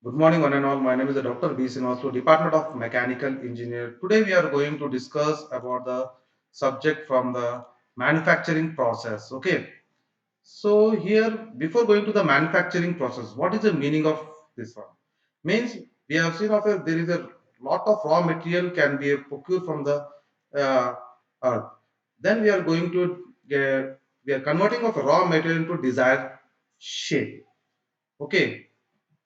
Good morning, one and all. My name is Dr. B. Srinivasu, Department of Mechanical Engineer. Today we are going to discuss about the subject from the manufacturing process. Okay. So here, before going to the manufacturing process, what is the meaning of this one? Means we have seen of a, there is a lot of raw material can be procured from the uh, earth. Then we are going to we are converting of raw material into desired shape. Okay,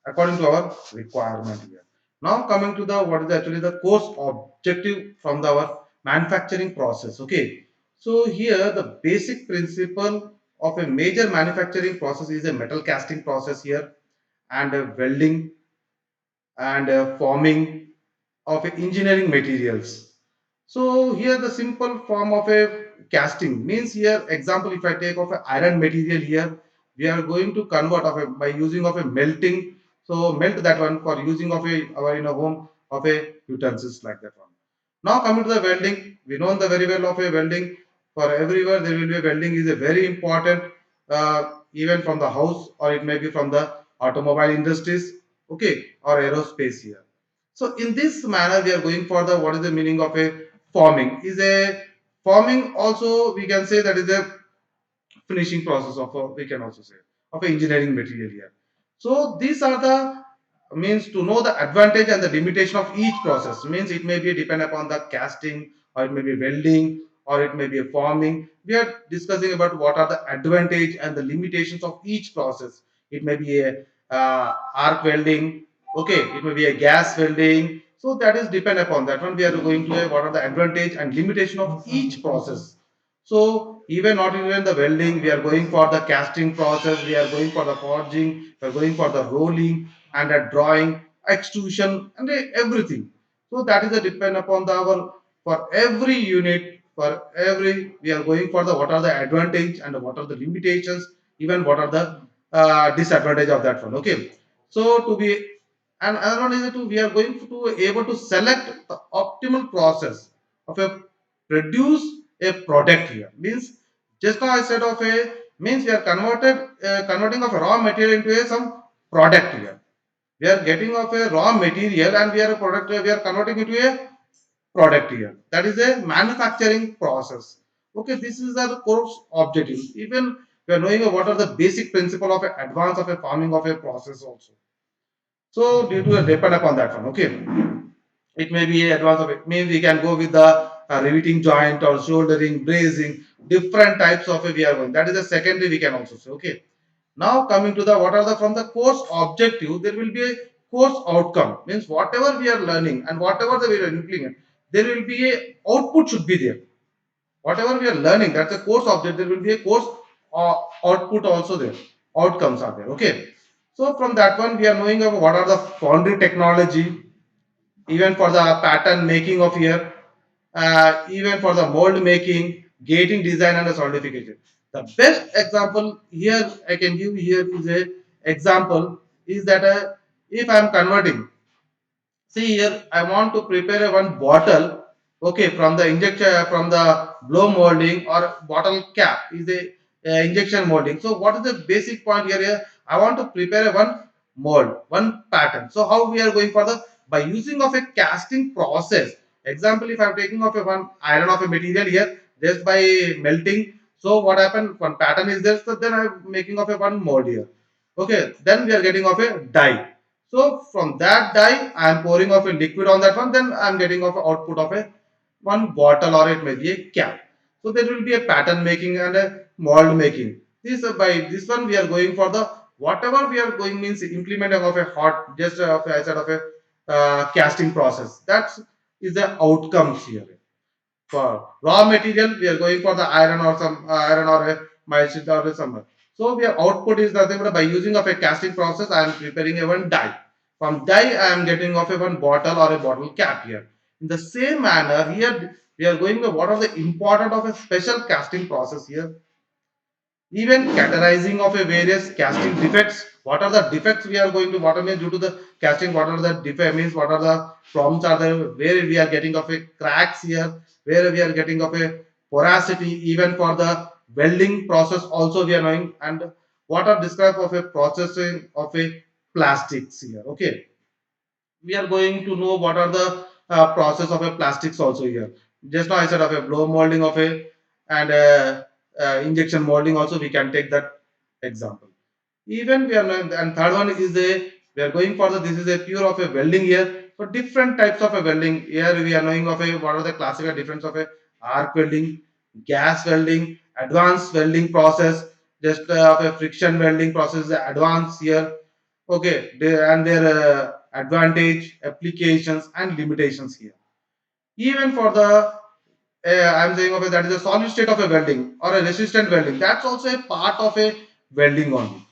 according to our requirement here. Now coming to the what is actually the course objective from our manufacturing process. Okay, so here the basic principle of a major manufacturing process is a metal casting process here, and a welding and forming of engineering materials. So here the simple form of a casting means here example if I take of a iron material here, we are going to convert of a by using of a melting. So melt that one for using of a our in a home of a utensils like that one. Now coming to the welding, we know the very well of a welding. For everywhere there will be a welding is a very important, even from the house or it may be from the automobile industries, okay, or aerospace here. So in this manner, we are going for the what is the meaning of a forming? Is a forming also we can say that is a finishing process of a, we can also say of a engineering material here. So these are the means to know the advantage and the limitation of each process. Means it may be depend upon the casting or it may be welding or it may be a forming. We are discussing about what are the advantage and the limitations of each process. It may be a arc welding, okay, it may be a gas welding. So that is depend upon that one. We are going to what are the advantage and limitation of each process. So even not even the welding, we are going for the casting process, we are going for the forging, we are going for the rolling and a drawing, extrusion, and everything. So that is a depend upon the our for every unit, for every we are going for the what are the advantage and what are the limitations, even what are the disadvantage of that one. Okay. So to be and another one is to we are going to able to select the optimal process of a produce a product here means just now I said of a means we are converting of a raw material into a some product here. We are getting of a raw material and we are a product we are converting into a product here. That is a manufacturing process. Okay, this is our course objective. Even we are knowing what are the basic principle of a advance of a farming of a process also. So due to a depend upon that one. Okay, it may be advanced of it. Means we can go with the riveting joint or shouldering, bracing, different types of a we are going. That is a secondary we can also say. Okay. Now coming to the what are the from the course objective, there will be a course outcome. Means whatever we are learning and whatever the we are implementing, there will be a output should be there. Whatever we are learning, that's a course object. There will be a course output also there. Outcomes are there. Okay. So from that one, we are knowing about what are the foundry technology, even for the pattern making of here, even for the mold making, gating design and the solidification. The best example here I can give here is a example is that if I am converting, see here I want to prepare a one bottle, okay, from the injection from the blow molding or bottle cap is a injection molding. So what is the basic point here? Here I want to prepare a one mold, one pattern. So how we are going for the by using of a casting process. Example, if I'm taking of a one iron of a material here just by melting. So what happened? One pattern is there. So then I'm making of a one mold here. Okay, then we are getting of a die. So from that die, I am pouring of a liquid on that one. Then I am getting of a output of a one bottle or it may be a cap. So there will be a pattern making and a mold making. This by this one we are going for the whatever we are going means implementing of a hot just of a sort of a casting process. That is the outcomes here. For raw material, we are going for the iron or some iron or a milestone or some. So we are output is nothing but by using of a casting process, I am preparing a one die. From die, I am getting of a one bottle or a bottle cap here. In the same manner, here we are going to what are the important of a special casting process here, even categorizing of a various casting defects. What are the defects we are going to what I mean due to the casting, what are the defect means what are the problems are there where we are getting of a cracks here, where we are getting of a porosity, even for the welding process also we are knowing, and what are described of a processing of a plastics here. Okay, we are going to know what are the process of a plastics also here. Just now I said of a blow molding of a and injection molding also we can take that example. Even we are and third one is a we are going for the this is a pure of a welding here. So different types of a welding here we are knowing of a what are the classical difference of a arc welding, gas welding, advanced welding process, just of a friction welding process, advanced here. Okay, and their advantage, applications, and limitations here. Even for the I'm saying of a, that is a solid state of a welding or a resistant welding. That's also a part of a welding only.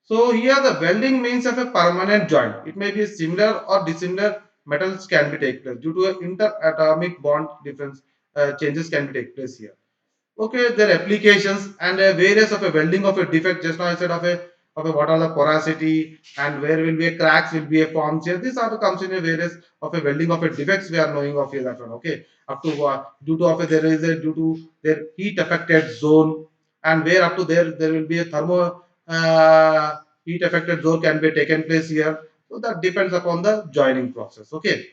So here the welding means of a permanent joint. It may be similar or dissimilar metals can be take place due to a interatomic bond difference changes can be take place here. Okay, their applications and various of a welding of a defect. Just now I said of a what are the porosity and where will be a cracks will be a forms here. These are the comes in a various of a welding of a defects we are knowing of here that one. Okay, up to due to of a there is a due to their heat affected zone and where up to there will be a thermo heat affected zone can be taken place here. So that depends upon the joining process. Okay,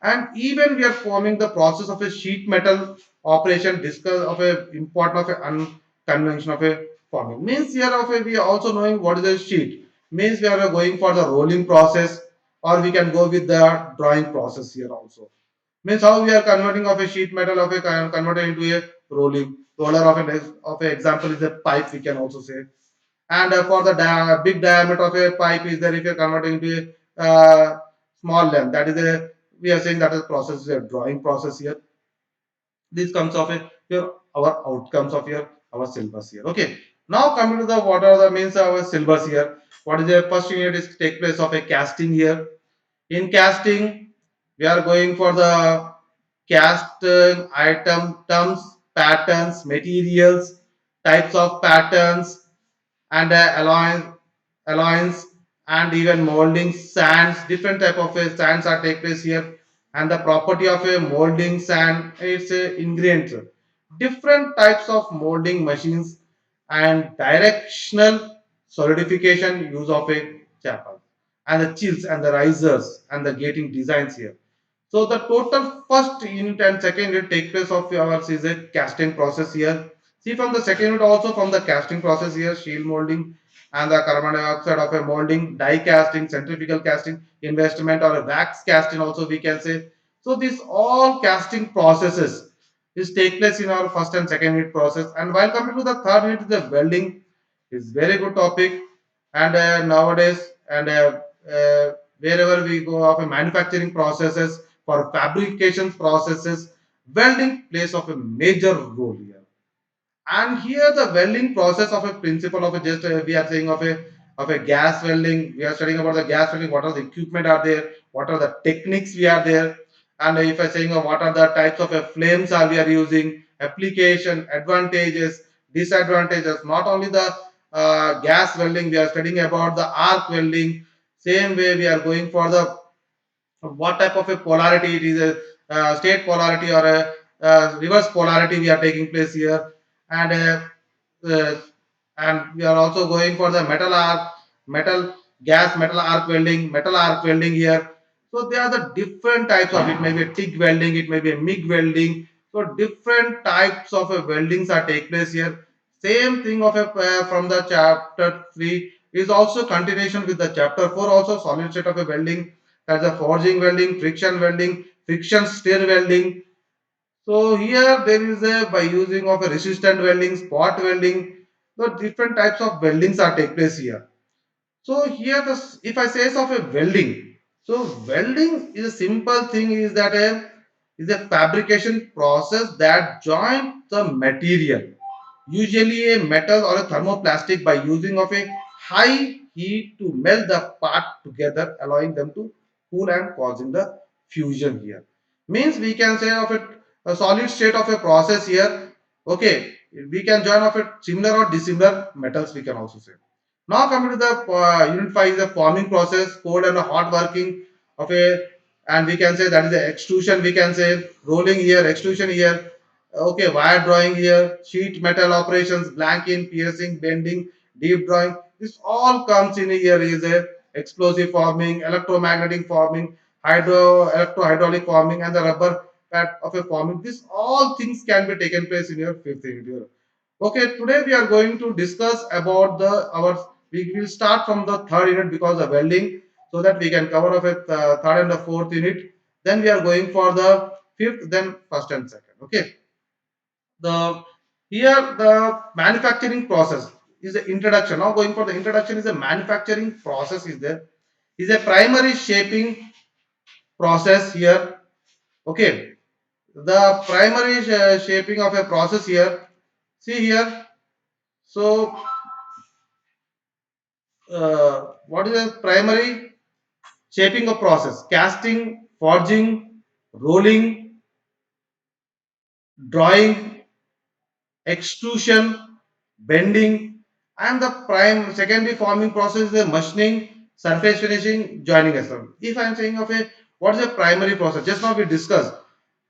and even we are forming the process of a sheet metal operation discuss of a important of a unconvention of a forming means here of a we are also knowing what is a sheet means we are going for the rolling process or we can go with the drawing process here also means how we are converting of a sheet metal of a converted into a rolling roller of an example is a pipe we can also say and for the big diameter of a pipe is there if you're converting into a small length that is a we are saying that is process is a drawing process here. This comes of a your our outcomes of your our syllabus here. Okay, now coming to the what are the means of our syllabus here. What is the first unit is take place of a casting here. In casting we are going for the cast item terms, patterns, materials, types of patterns, and alloys and even molding sands. Different type of sands are take place here, and the property of a molding sand it's a ingredient. Different types of molding machines and directional solidification use of a chapel and the chills and the risers and the gating designs here. So the total first unit and second unit take place of ours is a casting process here. See from the second unit also from the casting process here, shield molding and the carbon dioxide of a molding, die casting, centrifugal casting, investment or a wax casting also we can say. So these all casting processes is take place in our first and second unit process. And while coming to the third unit, the welding is very good topic. And nowadays and wherever we go of a manufacturing processes for fabrication processes, welding plays of a major role here. And here the welding process of a principle of a just we are saying of a gas welding. We are studying about the gas welding. What are the equipment are there? What are the techniques we are there? And if I saying what are the types of flames are we are using? Application, advantages, disadvantages. Not only the gas welding, we are studying about the arc welding. Same way we are going for the what type of a polarity it is a state polarity or a reverse polarity we are taking place here and uh, and we are also going for the metal gas metal arc welding metal arc welding here. So there are the different types of it may be a TIG welding it may be a MIG welding. So different types of weldings are take place here. Same thing of a from the chapter 3 is also continuation with the chapter 4 also solid state of a welding. That's a forging welding, friction stir welding. So here there is a by using of a resistant welding, spot welding. So different types of weldings are take place here. So here the if I say of a welding, so welding is a simple thing is that a is a fabrication process that joins the material, usually a metal or a thermoplastic by using of a high heat to melt the part together, allowing them to cool and causing the fusion here. Means we can say of it a solid state of a process here. Okay, we can join of it similar or dissimilar metals we can also say. Now coming to the unit 5 is the forming process, cold and hot working of a and we can say that is the extrusion we can say rolling here, extrusion here, okay, wire drawing here, sheet metal operations, blanking, piercing, bending, deep drawing. This all comes in here is a explosive forming, electromagnetic forming, hydro electrohydraulic forming, and the rubber pad of a forming. These all things can be taken place in your fifth unit. Okay, today we are going to discuss about the our. We will start from the third unit because of welding, so that we can cover up with third and the fourth unit. Then we are going for the fifth, then first and second. Okay, the here the manufacturing process is the introduction. Now going for the introduction is a manufacturing process is there. Is a primary shaping process here. Okay, the primary shaping of a process here. See here. So what is the primary shaping of process? Casting, forging, rolling, drawing, extrusion, bending, and the prime secondary forming process is the machining, surface finishing, joining assembly. If I am saying of a what is a primary process, just now we discussed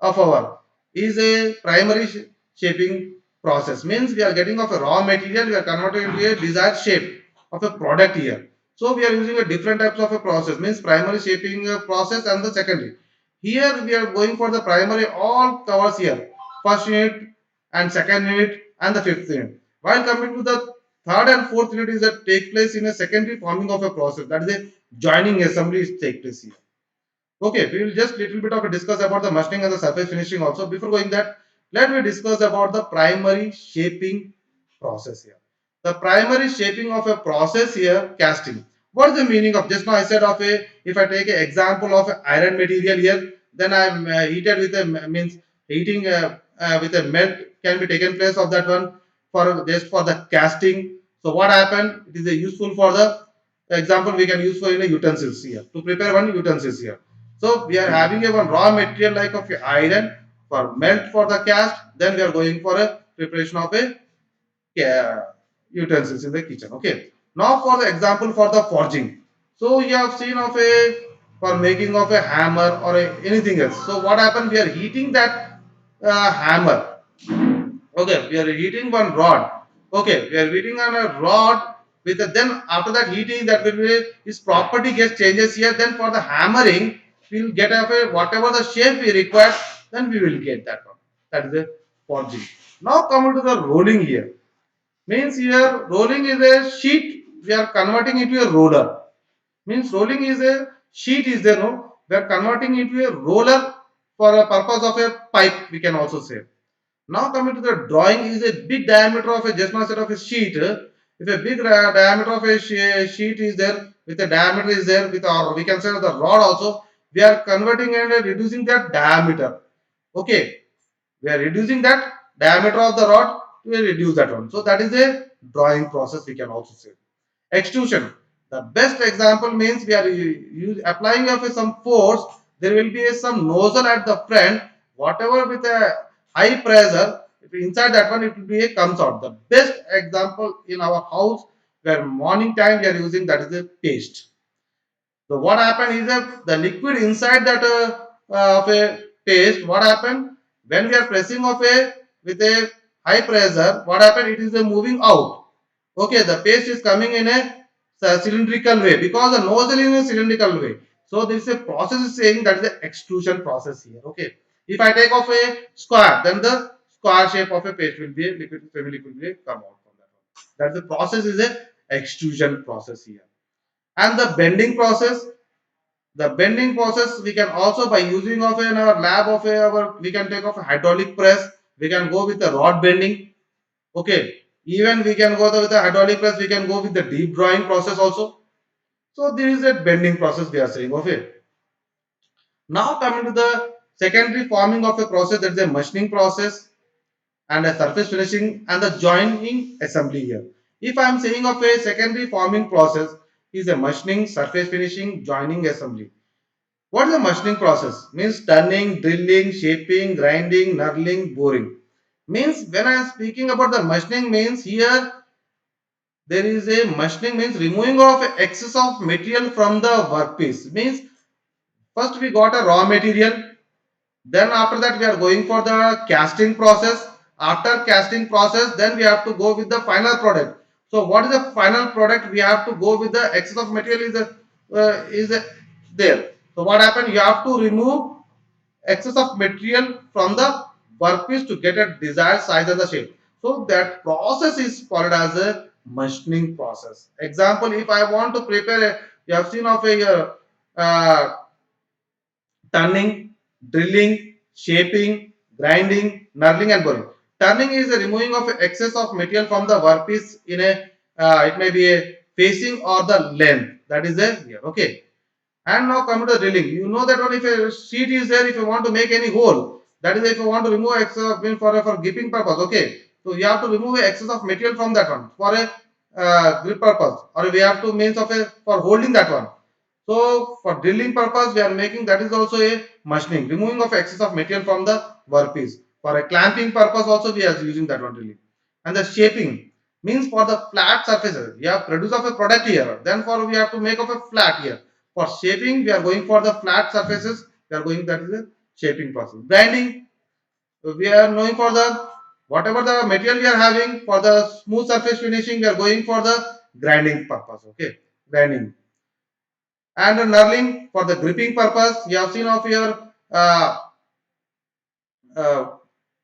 of our is a primary shaping process. Means we are getting of a raw material, we are converting into a desired shape of a product here. So we are using a different types of a process. Means primary shaping process and the secondary. Here we are going for the primary all covers here. First unit and second unit and the fifth unit. While coming to the third and fourth unit is that take place in a secondary forming of a process. That is a joining assembly is take place here. Okay, we will just little bit of a discuss about the machining and the surface finishing also. Before going that, let me discuss about the primary shaping process here. The primary shaping of a process here, casting. What is the meaning of just now I said of a, if I take an example of a iron material here, then I am heated with a means heating with a melt can be taken place of that one for just for the casting. So what happened? It is a useful for the example we can use for in a utensils here to prepare one utensils here. So we are having a one raw material like of a iron for melt for the cast. Then we are going for a preparation of a utensils in the kitchen. Okay. Now for the example for the forging. So you have seen of a for making of a hammer or anything else. So what happened? We are heating that hammer. Okay, we are heating one rod. Okay, we are heating on a rod with a, then after that heating that will be its property gets changes here. Then for the hammering, we will get a whatever the shape we require. Then we will get that one. That is the forging. Now coming to the rolling here. Means here rolling is a sheet. We are converting into a roller. Means rolling is a sheet is there no. We are converting into a roller for a purpose of a pipe. We can also say. Now coming to the drawing is a big diameter of a just now set of a sheet. If a big diameter of a sheet is there, with a diameter is there, with or we can say the rod also, we are converting and reducing that diameter. Okay, we are reducing that diameter of the rod to reduce that one. So that is a drawing process. We can also say extrusion. The best example means we are applying of some force. There will be some nozzle at the front. Whatever with a high pressure, if inside that one it will be a comes out. The best example in our house where morning time we are using that is a paste. So what happened is that the liquid inside that of a paste. What happened when we are pressing of a with a high pressure? What happened? It is moving out. Okay, the paste is coming in a cylindrical way because the nozzle is in a cylindrical way. So this is a process is saying that is the extrusion process here. Okay, if I take off a square, then the square shape of a paste will be a liquid semi liquid will come out from that one. That's the process is a extrusion process here. And the bending process, the bending process we can also by using of in our lab of our we can take off a hydraulic press. We can go with the rod bending. Okay, even we can go with the hydraulic press. We can go with the deep drawing process also. So there is a bending process we are saying. Okay. Now coming to the secondary forming of a process, that is a machining process and a surface finishing and the joining assembly here. If I am saying of a secondary forming process, is a machining, surface finishing, joining assembly. What is the machining process? Means turning, drilling, shaping, grinding, knurling, boring. Means when I am speaking about the machining means here there is a machining means removing of excess of material from the workpiece. Means first we got a raw material, then after that we are going for the casting process. After casting process, then we have to go with the final product. So what is the final product? We have to go with the excess of material is is there. So what happened? You have to remove excess of material from the workpiece to get a desired size and the shape. So that process is called as a machining process. Example, if I want to prepare a, you have seen of a turning, drilling, shaping, grinding, knurling and boring. Turning is the removing of excess of material from the workpiece in a, it may be a facing or the length. That is a here. Okay. And now come to the drilling. You know that one, if a sheet is there, if you want to make any hole, that is if you want to remove excess of for gripping purpose. Okay. So you have to remove excess of material from that one for a grip purpose, or we have to means of a for holding that one. So for drilling purpose, we are making that is also a machining, removing of excess of material from the workpiece. For a clamping purpose, also we are using that one drilling. And the shaping means for the flat surfaces. We have produce of a product here. Then for we have to make of a flat here. For shaping, we are going for the flat surfaces. We are going that is a shaping process. Grinding, we are going for the whatever the material we are having for the smooth surface finishing. We are going for the grinding purpose. Okay, grinding and knurling for the gripping purpose. You have seen of your uh,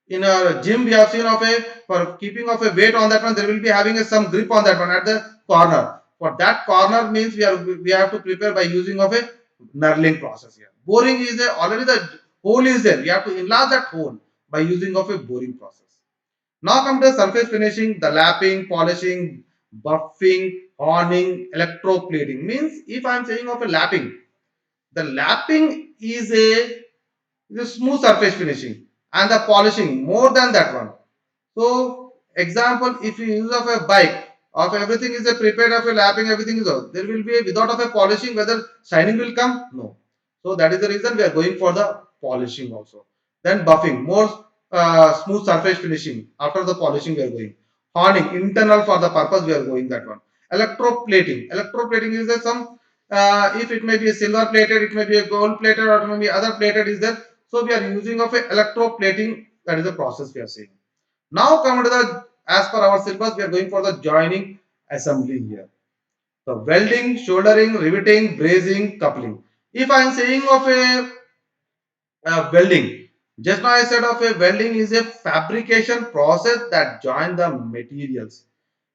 in a gym we have seen of a for keeping of a weight on that one there will be having a, some grip on that one at the corner. For that corner means we have to prepare by using of a knurling process here. Boring is a, already the hole is there. We have to enlarge that hole by using of a boring process. Now come to surface finishing, the lapping, polishing, buffing, horning, electroplating. Means if I am saying of a lapping, the lapping is a smooth surface finishing and the polishing more than that one. So example, if you use of a bike, of everything is a prepared of a lapping, everything is out. There will be a without of a polishing, whether shining will come? No. So that is the reason we are going for the polishing also. Then buffing, more smooth surface finishing. After the polishing, we are going. Horning, internal for the purpose, we are going that one. Electroplating. Electroplating is there some, if it may be a silver plated, it may be a gold plated, or it may be other plated is there. So we are using of a electroplating. That is the process we are saying. Now come to the, as per our syllabus, we are going for the joining assembly here. So welding, soldering, riveting, brazing, coupling. If I am saying of a welding, just now I said of a welding is a fabrication process that join the materials,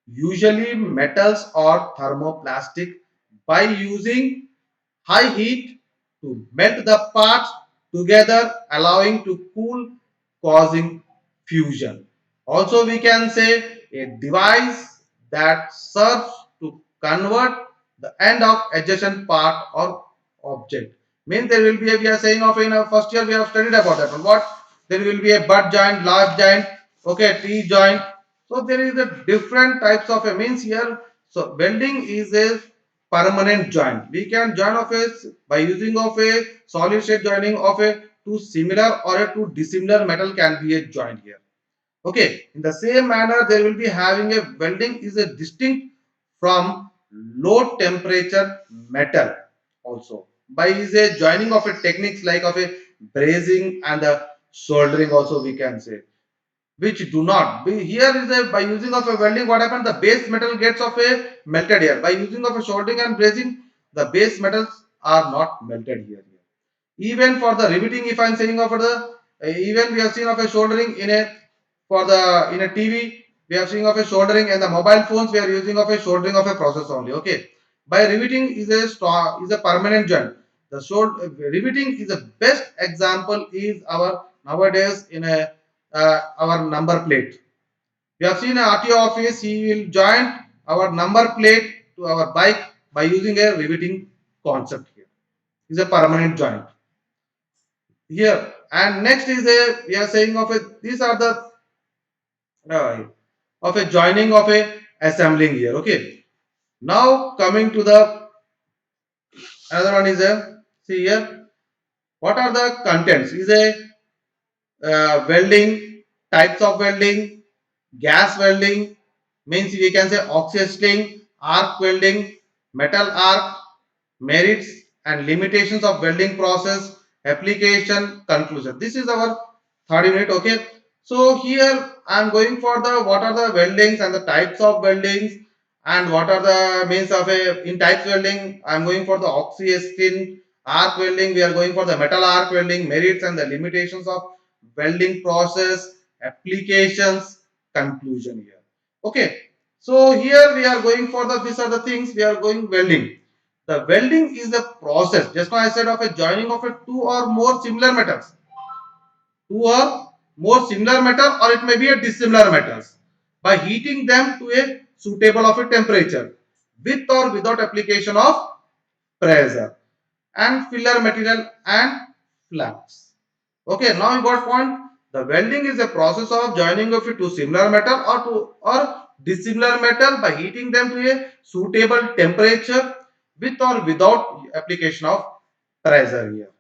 usually metals or thermoplastic, by using high heat to melt the parts together, allowing to cool, causing fusion. Also, we can say a device that serves to convert the end of adjacent part or object. Means there will be a, we are saying of in our first year we have studied about that one. What? There will be a butt joint, large joint, okay, T joint. So there is a different types of a means here. So welding is a permanent joint. We can join of a by using of a solid state joining of a two similar or a two dissimilar metal can be a joint here. Okay, in the same manner, they will be having a welding is a distinct from low temperature metal also. By is a joining of a techniques like of a brazing and the soldering also we can say, which do not be here is a by using of a welding what happens the base metal gets of a melted here. By using of a soldering and brazing the base metals are not melted here. Even for the riveting, if I'm saying of the even we have seen of a soldering in a for the in a TV, we are seeing of a soldering and the mobile phones we are using of a soldering of a process only. Okay, by riveting is a strong is a permanent joint. The riveting is the best example is our nowadays in a our number plate. We have seen a RTO office. He will join our number plate to our bike by using a riveting concept here. Is a permanent joint here. And next is a we are saying of a these are the uh, of a joining of a assembling here. Okay. Now coming to the another one is a see here. What are the contents? Is a welding, types of welding, gas welding, means we can say oxyacetylene, arc welding, metal arc, merits and limitations of welding process, application, conclusion. This is our 30 minute. Okay. So here I am going for the what are the weldings and the types of weldings And what are the means of a in types welding? I'm going for the oxy-acetylene arc welding. We are going for the metal arc welding, merits and the limitations of welding process, applications, conclusion here. Okay. So here we are going for the these are the things we are going welding. The welding is the process. Just now I said of a joining of a two or more similar metals, two or more similar metal, or it may be a dissimilar metals, by heating them to a suitable of a temperature with or without application of pressure and filler material and flux. Okay, now you got point. The welding is a process of joining of two similar metal or dissimilar metal by heating them to a suitable temperature with or without application of pressure here.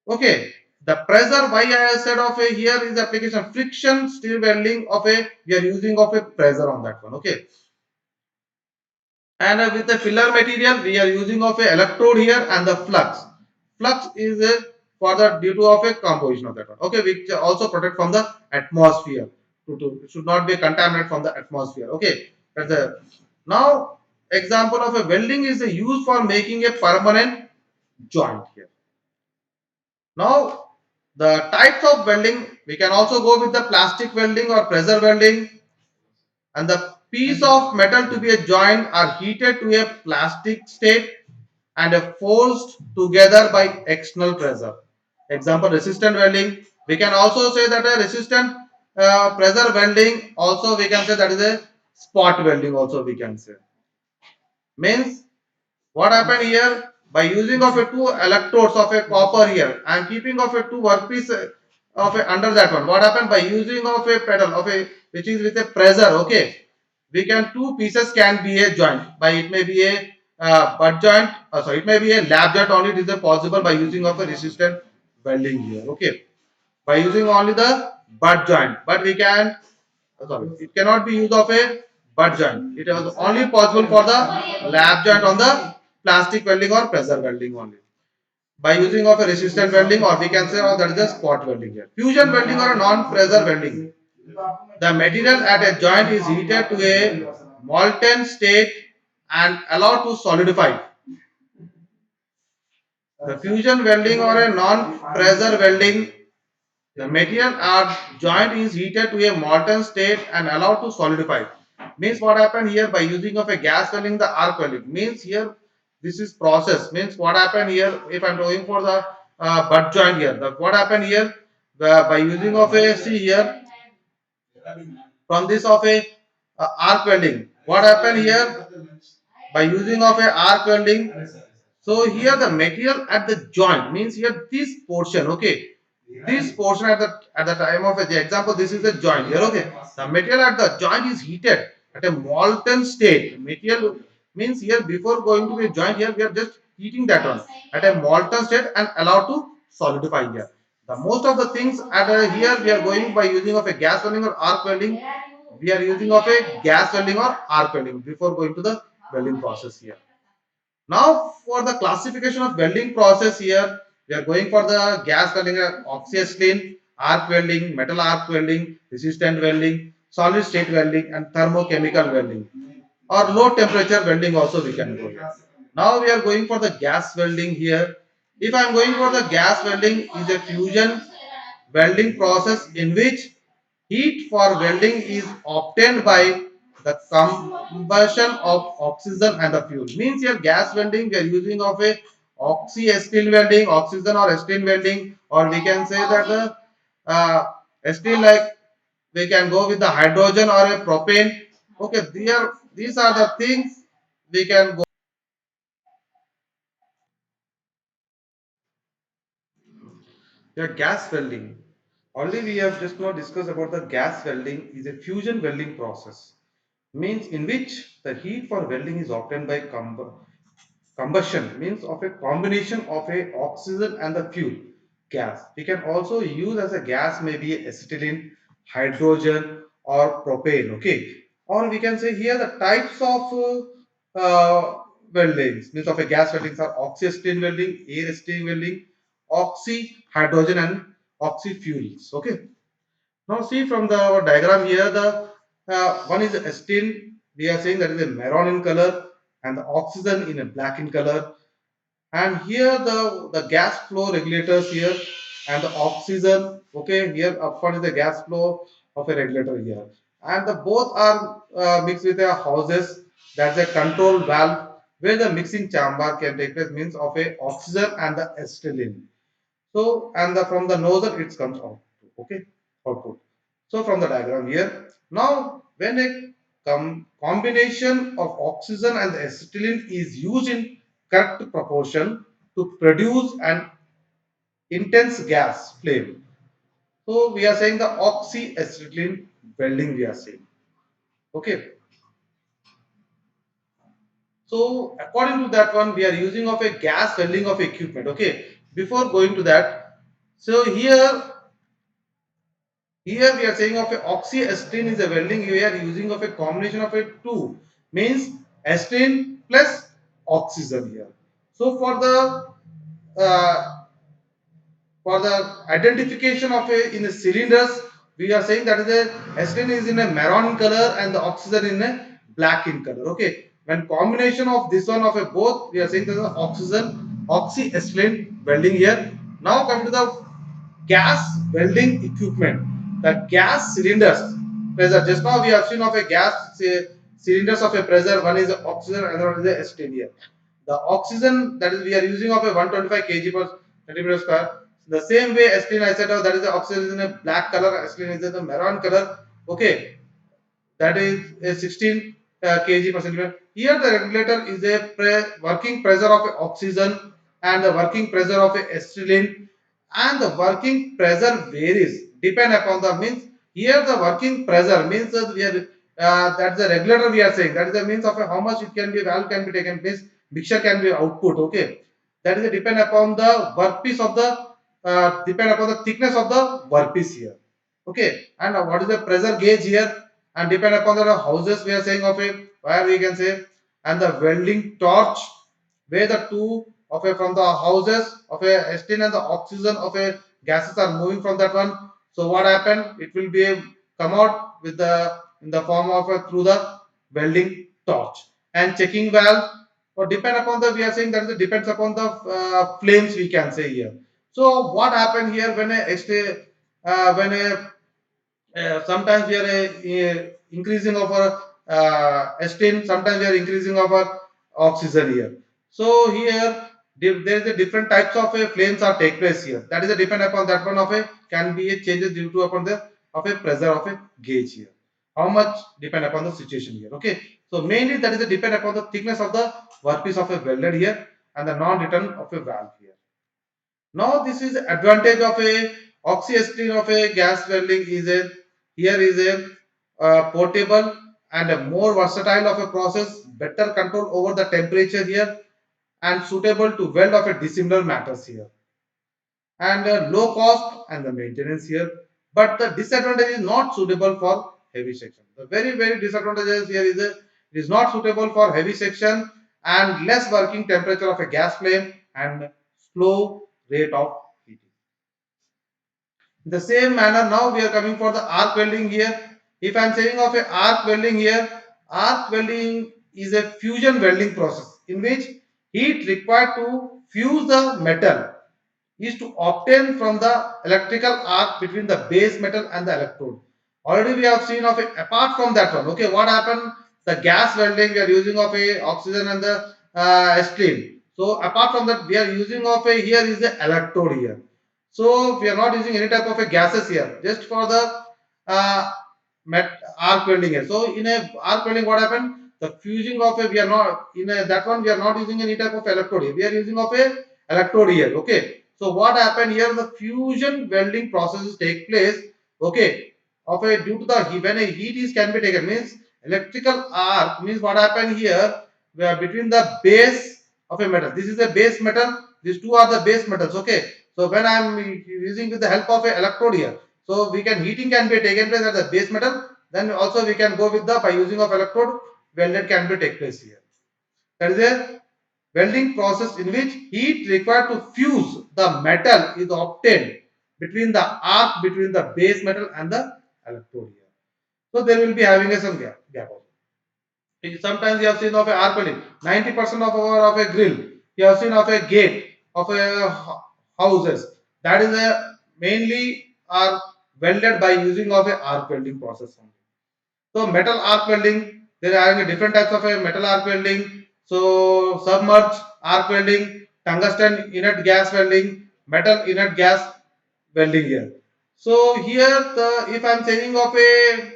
Okay, the pressure why I said of a here is application friction steel welding of a we are using of a pressure on that one. Okay, and with the filler material we are using of a electrode here and the flux. Flux is for the due to of a composition of that one. Okay, which also protect from the atmosphere. It should not be contaminated from the atmosphere. Okay, that's the now example of a welding is used for making a permanent joint here. Now, the types of welding, we can also go with the plastic welding or pressure welding, and the piece of metal to be a joint are heated to a plastic state and are forced together by external pressure. Example, resistant welding. We can also say that a resistant pressure welding, also we can say that is a spot welding also we can say. Means what happened here? By using of a two electrodes of a copper here and keeping of a two workpiece of a under that one. What happened by using of a pedal of a which is with a pressure? Okay, we can two pieces can be a joint. By it may be a butt joint. Sorry, it may be a lap joint only. It is a possible by using of a resistant welding here. Okay, by using only the butt joint, but we can sorry, it cannot be used of a butt joint. It is only possible for the lap joint on the plastic welding or pressure welding only. By using of a resistant welding, or we can say oh, that is a spot welding here. Fusion welding or a non-pressure welding. The material at a joint is heated to a molten state and allowed to solidify. The fusion welding or a non-pressure welding, the material or joint is heated to a molten state and allowed to solidify. Means what happened here by using of a gas welding, the arc welding. Means here this is process. Means what happened here if I am going for the butt joint here. What happened here by using of a see here from this of a arc welding. What happened here by using of a arc welding? So here the material at the joint means here this portion, okay. This portion at the time of the example, this is the joint here, okay. The material at the joint is heated at a molten state. Material means here before going to the joint here we are just heating that one at a molten state and allowed to solidify here. The most of the things at here we are going by using of a gas welding or arc welding. We are using of a gas welding or arc welding before going to the welding process here. Now for the classification of welding process here, we are going for the gas welding, oxyacetylene, arc welding, metal arc welding, resistant welding, solid state welding and thermochemical welding or low temperature welding also we can go here. Now we are going for the gas welding here. If I am going for the gas welding is a fusion welding process in which heat for welding is obtained by the combustion of oxygen and the fuel. Means here gas welding we are using of a oxy-acetylene welding, oxygen or acetylene welding, or we can say that the acetylene like we can go with the hydrogen or a propane. Okay, these are the things we can go. The gas welding. Only we have just now discussed about the gas welding is a fusion welding process. Means in which the heat for welding is obtained by combustion means of a combination of a oxygen and the fuel gas. We can also use as a gas maybe acetylene, hydrogen or propane. Okay, or we can say here the types of weldings means of a gas weldings are oxy-acetylene welding, air-acetylene welding, oxy, hydrogen and oxy fuels. Okay, now see from the diagram here, the one is acetylene, we are saying that is a maroon in color and the oxygen in a black in color. And here the gas flow regulators here and the oxygen. Okay, here upfront is the gas flow of a regulator here, and the both are mixed with a hoses. That's a control valve where the mixing chamber can take place, means of a oxygen and the acetylene. So, and the from the nozzle it comes out. Okay, output. So from the diagram here, now when a combination of oxygen and the acetylene is used in correct proportion to produce an intense gas flame. So we are saying the oxyacetylene welding we are saying. Okay. So according to that one, we are using of a gas welding of equipment. Okay. Before going to that, so here we are saying of a oxyacetylene is a welding. We are using of a combination of a two, means acetylene plus oxygen here. So uh, for the identification of a in the cylinders, we are saying that is a acetylene is in a maroon color and the oxygen in a black in color. Okay, when combination of this one of a both, we are saying that the oxygen oxyacetylene welding here. Now come to the gas welding equipment. The gas cylinders pressure. Just now we have seen of a gas cylinders of a pressure. One is oxygen, another one is a acetylene here. The oxygen that is we are using of a 125 kg per centimeter square. The same way acetylene I said that is the oxygen is in a black color, acetylene is in the maroon color. Okay, that is a 16 kg per centimeter. Here the regulator is a working pressure of a oxygen and the working pressure of a acetylene, and the working pressure varies depend upon the means. Here the working pressure means that we are that's the regulator we are saying, that is the means of how much it can be valve can be taken place, mixture can be output. Okay, that is a depend upon the workpiece of the depend upon the thickness of the workpiece here. Okay, and what is the pressure gauge here, and depend upon the houses we are saying of a where we can say, and the welding torch where the two of a from the houses of a acetylene and the oxygen of a gases are moving from that one. So what happened, it will be come out with the in the form of a through the welding torch. And checking valve, or depend upon the we are saying that it depends upon the flames we can say here. So what happened here when when a sometimes we are increasing of our esteem, sometimes we are increasing of our oxygen here. So here there is a different types of flames are take place here. That is a depend upon that one of a can be a changes due to upon the of a pressure of a gauge here. How much depend upon the situation here. Okay. So mainly that is a depend upon the thickness of the workpiece of a welded here and the non-return of a valve here. Now this is advantage of a oxyacetylene of a gas welding is a here is a portable and a more versatile of a process, better control over the temperature here, and suitable to weld of a dissimilar matters here, and low cost and the maintenance here. But the disadvantage is not suitable for heavy section. The very disadvantages here is it is not suitable for heavy section and less working temperature of a gas flame and slow rate of heating. In the same manner, now we are coming for the arc welding here. If I am saying of a arc welding here, arc welding is a fusion welding process in which heat required to fuse the metal is to obtain from the electrical arc between the base metal and the electrode. Already we have seen of a, apart from that one. Okay, what happened? The gas welding we are using of a oxygen and the acetylene. So apart from that, we are using of a here is the electrode here. So we are not using any type of a gases here, just for the uh, arc welding here. So in a arc welding, what happened? The fusing of a we are not in a that one we are not using any type of electrode here. We are using of a electrode here. Okay. So what happened here? The fusion welding processes take place. Okay. Of a due to the when a heat is can be taken means electrical arc means what happened here where between the base of a metal. This is a base metal. These two are the base metals. Okay. So when I am using with the help of a electrode here, so we can heating can be taken place at the base metal. Then also we can go with the by using of electrode welded can be take place here. That is a welding process in which heat required to fuse the metal is obtained between the arc between the base metal and the electrode here. So there will be having a some gap also. Sometimes you have seen of a arc welding. 90% of a grill. You have seen of a gate of a houses. That is a mainly are welded by using of a arc welding process only. So metal arc welding, there are different types of a metal arc welding. So submerged arc welding, tungsten inert gas welding, metal inert gas welding here. So here the if I'm saying of a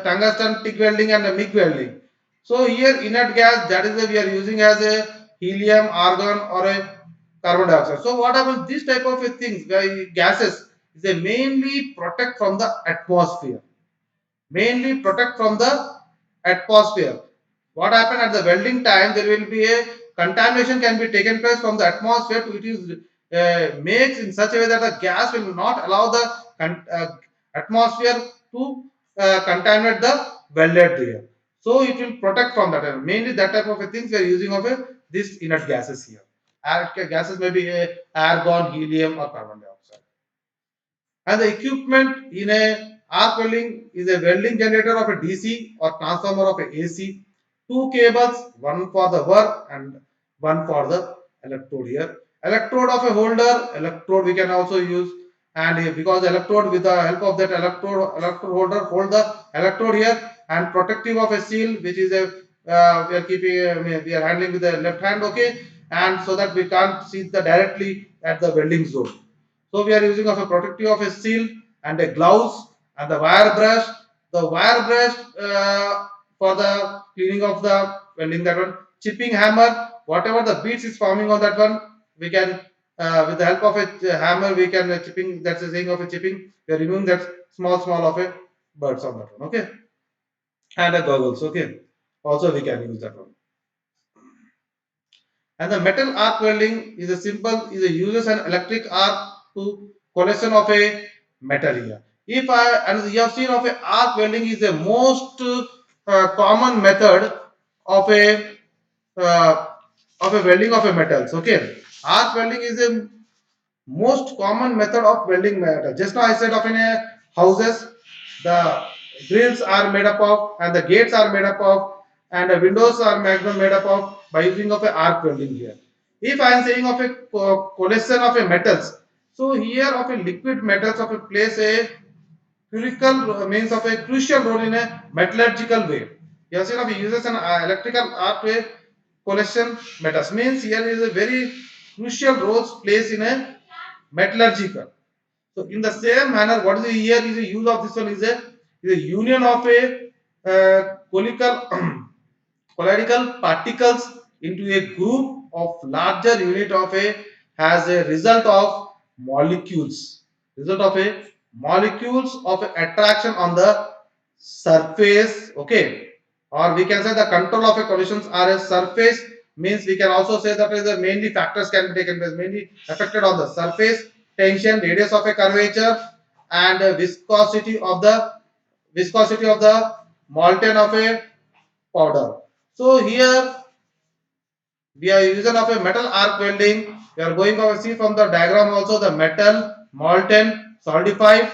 tungsten TIG welding and a MIG welding. So here inert gas that is we are using as a helium, argon or a carbon dioxide. So what happens? This type of a things, gases, they mainly protect from the atmosphere, mainly protect from the atmosphere. What happened at the welding time? There will be a contamination can be taken place from the atmosphere. To it is makes in such a way that the gas will not allow the atmosphere to contaminate the welded layer. So it will protect from that. And mainly that type of a things we are using of a, this inert gases here. Gases may be argon, helium, or carbon dioxide. And the equipment in a arc welding is a welding generator of a DC or transformer of a AC, two cables, one for the work and one for the electrode here. Electrode of a holder, electrode we can also use, and because electrode with the help of that electrode holder hold the electrode here, and protective of a seal which is a we are keeping we are handling with the left hand, okay, and so that we can't see the directly at the welding zone. So we are using of a protective of a seal and a gloves and the wire brush. The wire brush for the cleaning of the welding, that one. Chipping hammer, whatever the beads is forming on that one, we can with the help of a hammer we can chipping. That's the saying of a chipping. We are removing that small of a birds on that one. Okay, and a goggles. Okay, also we can use that one. And the metal arc welding is a simple, is a uses an electric arc to collection of a metal here. If I and you have seen of a arc welding is the most common method of uh, a welding of a metals. Okay, arc welding is a most common method of welding metal. Just now I said of in a houses, the grills are made up of and the gates are made up of and the windows are maximum made up of by using of a arc welding here. If I am saying of a collection of a metals, so here of a liquid metals of a place a critical means of a crucial role in a metallurgical way. You have seen of uses an electrical arc way collection metals means here is a very crucial role plays in a metallurgical. So in the same manner, what is the here is the use of this one is a union of a conical colloidal particles into a group of larger unit of a has a result of molecules. Result of a molecules of attraction on the surface. Okay, or we can say the control of a collisions are a surface means we can also say that is the mainly factors can be taken place mainly affected on the surface tension, radius of a curvature, and viscosity of the molten of a powder. So here we are using of a metal arc welding. We are going to see from the diagram also the metal, molten, solidified,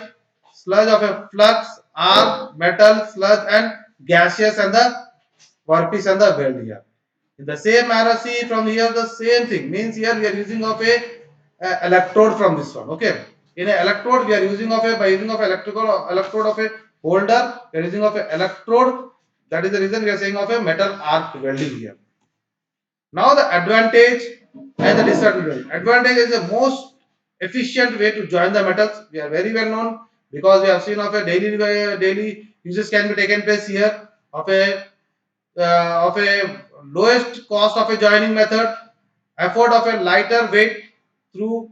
sludge of a flux, arc, metal, sludge, and gaseous and the workpiece and the weld here. In the same manner, see from here the same thing means here we are using of a electrode from this one. Okay, in a electrode we are using of a by using of electrical electrode of a holder. We are using of a electrode. That is the reason we are saying of a metal arc welding here. Now the advantage and the disadvantage. Advantage is the most efficient way to join the metals. We are very well known because we have seen of a daily uses can be taken place here of a lowest cost of a joining method, effort of a lighter weight through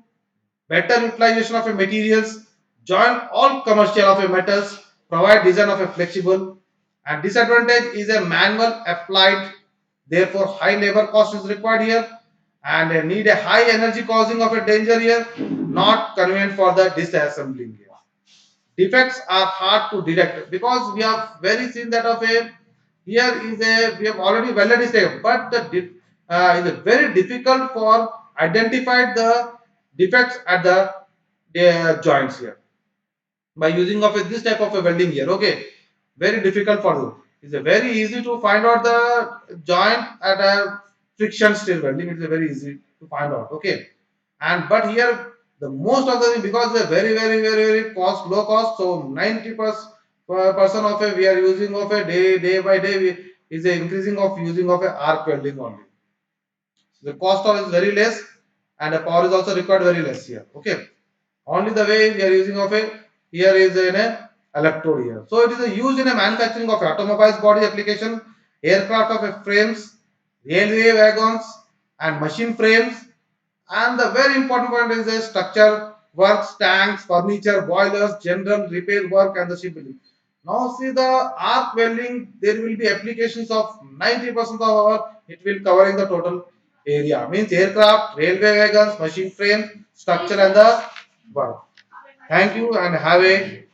better utilization of a materials, join all commercial of a metals, provide design of a flexible, and disadvantage is a manual applied, therefore high labor cost is required here and need a high energy causing of a danger here, not convenient for the disassembling here. Defects are hard to detect because we have very seen that of a here is a we have already welded this type, but is very difficult for identify the defects at the joints here by using of this type of a welding here. Okay, very difficult for you. It's a very easy to find out the joint at a friction stir welding. It's a very easy to find out. Okay, and but here the most of the thing, because they're very cost low cost, so 90% of a we are using of a day by day is a increasing of using of a arc welding only. The cost of is very less and the power is also required very less here. Okay. Only the way we are using of a here is in a electrode here. So it is a used in a manufacturing of automobiles body application, aircraft of a frames, railway wagons and machine frames. And the very important point is the structure works, tanks, furniture, boilers, general repair work and the shipbuilding. Now see the arc welding, there will be applications of 90% of our, it will cover in the total area. Means aircraft, railway wagons, machine frame, structure and the work. Thank you and have a